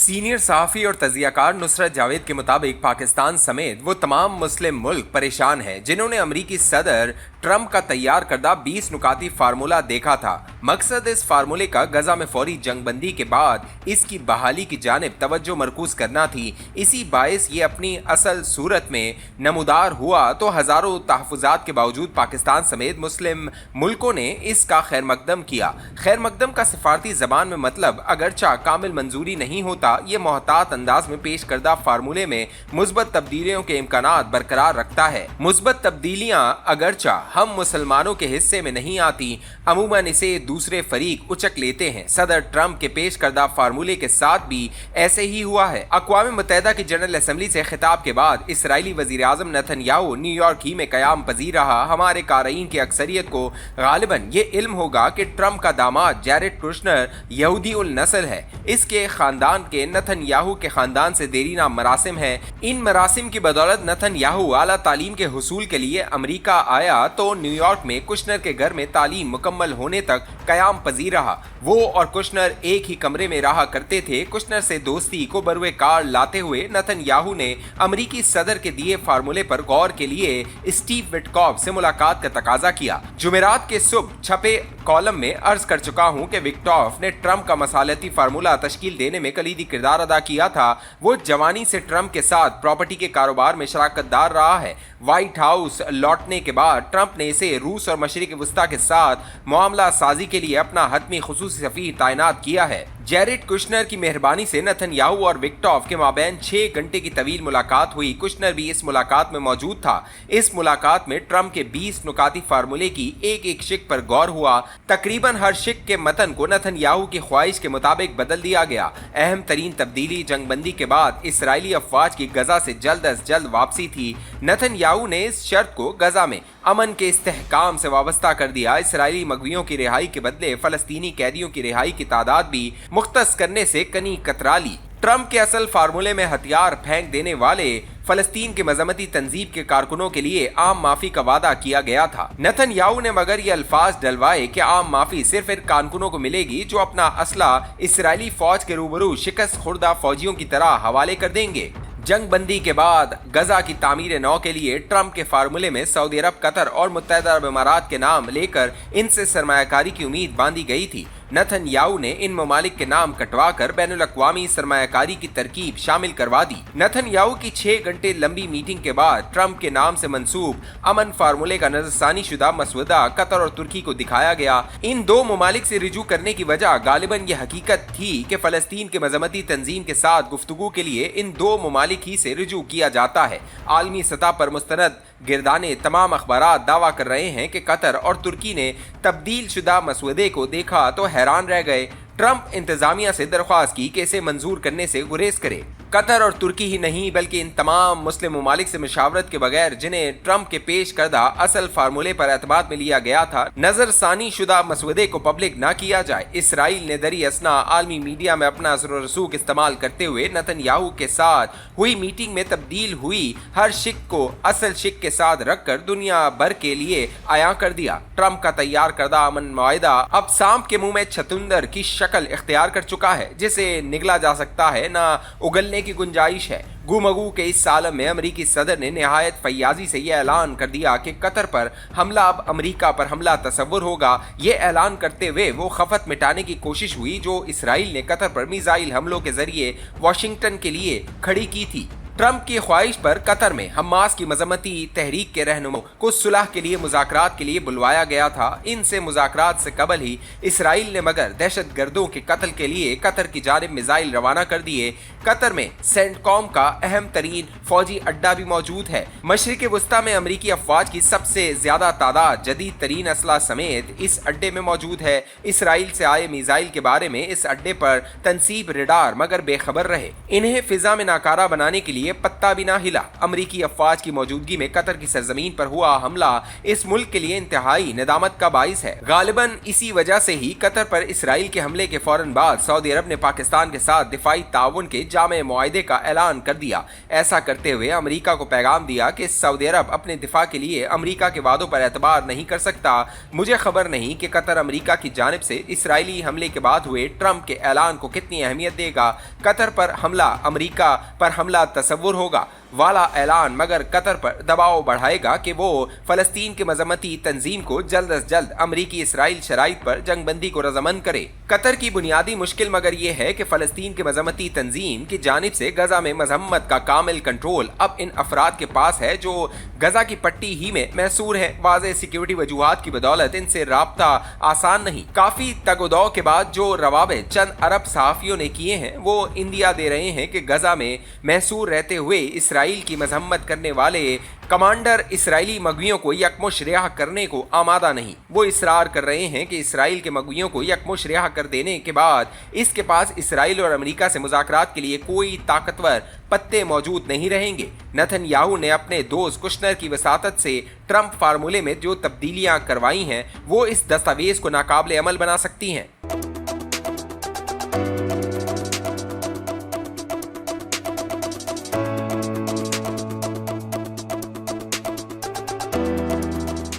Senior सहाफ़ी और तजियाकार नुसरत जावेद के मुताबिक पाकिस्तान समेत वो तमाम मुस्लिम मुल्क परेशान हैं जिन्होंने अमरीकी सदर ट्रंप का तैयार करदा 20 नुकाती फार्मूला देखा था। मकसद इस फार्मूले का गजा में फौरी जंगबंदी के बाद इसकी बहाली की जानिब तवज्जो मरकूज करना थी। इसी बायस ये अपनी असल सूरत में नमूदार हुआ तो हज़ारों तहफ़्फ़ुज़ात के बावजूद पाकिस्तान समेत मुस्लिम मुल्कों ने इसका खैर मकदम किया। खैर मकदम का सिफारती ज़बान में मतलब अगरचा कामिल मंजूरी नहीं होता, ये मोहतात अंदाज में पेश करदा फार्मूले में मुस्बत तब्दीलियों के इम्कानात बरकरार रखता है। मुस्बत तब्दीलियाँ अगरचा हम मुसलमानों के हिस्से में नहीं आती, अमूमन इसे दूसरे फरीक उचक लेते हैं। सदर ट्रंप के पेश करदा फार्मूले के साथ भी ऐसे ही हुआ है। अक़वाम मुत्तहिदा की जनरल असम्बली से खिताब के बाद इसराइली वज़ीर आज़म नेतन्याहू न्यूयॉर्क ही में क़याम पजीर रहा। हमारे क़ारीन की अक्सरियत को गालिबन ये इल्म होगा कि ट्रंप का दामाद जैरेड कुश्नर यहूदी उल नस्ल है। इसके ख़ानदान के नेतन्याहू के ख़ानदान से देरीना मरासिम है। इन मरासिम की बदौलत नेतन्याहू आला तालीम के हुसूल के लिए अमरीका आया तो न्यूयॉर्क में कुश्नर के घर में तालीम मुकम्मल होने तक क़याम पजीर रहा। वो और कुश्नर एक ही कमरे में रहा करते थे। कुश्नर से दोस्ती को बरवे कार लाते हुए नेतन्याहू ने अमरीकी सदर के दिए फार्मूले पर गौर के लिए स्टीव विटकॉफ से मुलाकात का तकाजा किया। जुमेरात के सुबह छपे कॉलम में अर्ज कर चुका हूं कि विटकॉफ ने ट्रंप का मसालती फार्मूला तश्कील देने में कलीदी किरदार अदा किया था। वो जवानी से ट्रंप के साथ प्रॉपर्टी के कारोबार में शराकतदार रहा है। व्हाइट हाउस लौटने के बाद ट्रंप ने इसे रूस और मशरिक वस्ता के साथ मामला साजी के लिए अपना हतमी खुसूसी सफीर तैनात किया है। जैरेड कुश्नर की मेहरबानी से नेतन्याहू और विटकॉफ के माबैन 6 घंटे की तवील मुलाकात हुई। कुश्नर भी इस मुलाकात में मौजूद था। इस मुलाकात में ट्रंप के 20 नुकाती फार्मूले की एक एक शिक पर गौर हुआ। तकरीबन हर शिक के मतन को नेतन्याहू की ख्वाहिश के मुताबिक बदल दिया गया। अहम तरीन तब्दीली जंगबंदी के बाद इसराइली अफवाज की गजा से जल्द अज जल्द वापसी थी। नेतन्याहू ने इस शर्त को गजा में अमन के इस्तेहकाम से वाबस्ता कर दिया। इसराइली मगवियों की रिहाई के बदले फलस्तीनी कैदियों की रिहाई की तादाद भी मुख्तस करने से कनी कतरा ली। ट्रंप के असल फार्मूले में हथियार फेंक देने वाले फलस्तीन के मजमती तंजीब के कारकुनों के लिए आम माफी का वादा किया गया था। नेतन्याहू ने मगर ये अल्फाज डलवाए कि आम माफी सिर्फ इन कारकुनों को मिलेगी जो अपना असला इसराइली फौज के रूबरू शिकस्त खुर्दा फौजियों की तरह हवाले कर देंगे। जंग बंदी के बाद गजा की तामीर नौ के लिए ट्रंप के फार्मूले में सऊदी अरब, कतर और मुत्तहिदा अरब अमारात के नाम लेकर इनसे सरमायाकारी की उम्मीद बांधी गई थी। नेतन्याहू ने इन ममालिक के नाम कटवा कर बैनुल अक़वामी सरमायाकारी की तरकीब शामिल करवा दी। नेतन्याहू की 6 घंटे लंबी मीटिंग के बाद ट्रंप के नाम से मंसूब अमन फार्मूले का नजरसानी शुदा मसवदा कतर और तुर्की को दिखाया गया। इन दो ममालिक से रिजू करने की वजह गालिबन ये हकीकत थी कि फलस्तीन के मजमती तंजीम के साथ गुफ्तगू के लिए इन दो ममालिक ही से रिजू किया जाता है। आलमी सतह पर मुस्तनद गिरदाने तमाम अखबारात दावा कर रहे हैं कि कतर और तुर्की ने तब्दील शुदा मसवदे को देखा तो हैरान रह गए। ट्रंप इंतजामिया से दरख्वास्त की कि इसे मंजूर करने से गुरेज करे। कतर और तुर्की ही नहीं बल्कि इन तमाम मुस्लिम ममालिक से मशावरत के बगैर जिन्हें ट्रंप के पेश करदा असल फार्मूले पर एतमाद में लिया गया था, नजरसानी शुदा मसवदे को पब्लिक न किया जाए। इसराइल ने दरी असना आलमी मीडिया में अपना असर व रसूख इस्तेमाल करते हुए नेतन्याहू के साथ हुई मीटिंग में तब्दील हुई हर शिक को असल शिक के साथ रखकर दुनिया भर के लिए आया कर दिया। ट्रंप का तैयार करदा अमन मुआहिदा अब सांप के मुंह में छतुंदर की शक्ल इख्तियार कर चुका है, जिसे निगला जा सकता है न उगलने की गुंजाइश है। गुमगू के इस साल में अमरीकी सदर ने निहायत फैयाजी से यह ऐलान कर दिया कि कतर पर हमला अब अमरीका पर हमला तस्वुर होगा। ये ऐलान करते हुए वो खफत मिटाने की कोशिश हुई जो इसराइल ने कतर पर मिसाइल हमलों के जरिए वाशिंगटन के लिए खड़ी की थी। ट्रंप की ख्वाहिश पर कतर में हमास की मजमती तहरीक के रहनुमाओं को सुलह के लिए मुज़ाकरात के लिए बुलवाया गया था। इनसे मुज़ाकरात से कबल ही इसराइल ने मगर दहशत गर्दों के कत्ल के लिए कतर की जानिब मिसाइल रवाना कर दिए। कतर में सेंटकॉम का अहम तरीन फौजी अड्डा भी मौजूद है। मशरिक वस्ता में अमरीकी अफवाज की सबसे ज्यादा तादाद जदीद तरीन असला समेत इस अड्डे में मौजूद है। इसराइल से आए मिसाइल के बारे में इस अड्डे पर तनसीब रडार मगर बेखबर रहे। इन्हें फिजा में नाकारा बनाने के लिए लिए पत्ता भी ना हिला। अमरीकी अफवाज की मौजूदगी में कतर की सरजमीन पर हुआ हमला इस मुल्क के लिए इंतहाई निदामत का बाइस है। गालिबन इसी वजह से ही कतर पर इसराइल के हमले के फौरन बाद सऊदी अरब ने पाकिस्तान के साथ दिफाई ताउन के जामे मुआहदे का ऐलान कर दिया। ऐसा करते हुए अमरीका को पैगाम दिया कि सऊदी अरब अपने दिफा के लिए अमरीका के वादों पर एतबार नहीं कर सकता। मुझे खबर नहीं कि कतर अमरीका की जानिब से इसराइली हमले के बाद हुए ट्रंप के ऐलान को कितनी अहमियत देगा। कतर पर हमला अमरीका पर हमला तस्वुर होगा वाला ऐलान मगर कतर पर दबाव बढ़ाएगा कि वो फलस्तीन के मजम्मती तंजीम को जल्द अज जल्द अमरीकी इसराइल शराइत पर जंगबंदी को रजामंद करे। कतर की बुनियादी मुश्किल मगर ये है कि फलस्तीन के मजम्मती तंजीम की जानिब से गजा में मजम्मत का कामिल कंट्रोल अब इन अफराद के पास है जो गजा की पट्टी ही में महसूर है। वाज़ेह सिक्योरिटी वजूहात की बदौलत इनसे राब्ता आसान नहीं। काफी तगोदौ के बाद जो रवाबे चंद अरब सहाफियों ने किए हैं वो इंदिया दे रहे हैं कि गजा में महसूर रहते हुए इसराइल की मजम्मत करने वाले कमांडर इसराइली मगवियों को यकमुश्त रिहा करने को आमादा नहीं। वो इसरार कर रहे हैं कि इसराइल के मगवियों को यकमुश्त रिहा कर देने के बाद इसके पास इसराइल और अमेरिका से मुज़ाकरात के लिए कोई ताकतवर पत्ते मौजूद नहीं रहेंगे। नेतन्याहू ने अपने दोस्त कुशनर की वसातत से ट्रंप फार्मूले में जो तब्दीलियां करवाई हैं वो इस दस्तावेज को नाकाबिले अमल बना सकती हैं।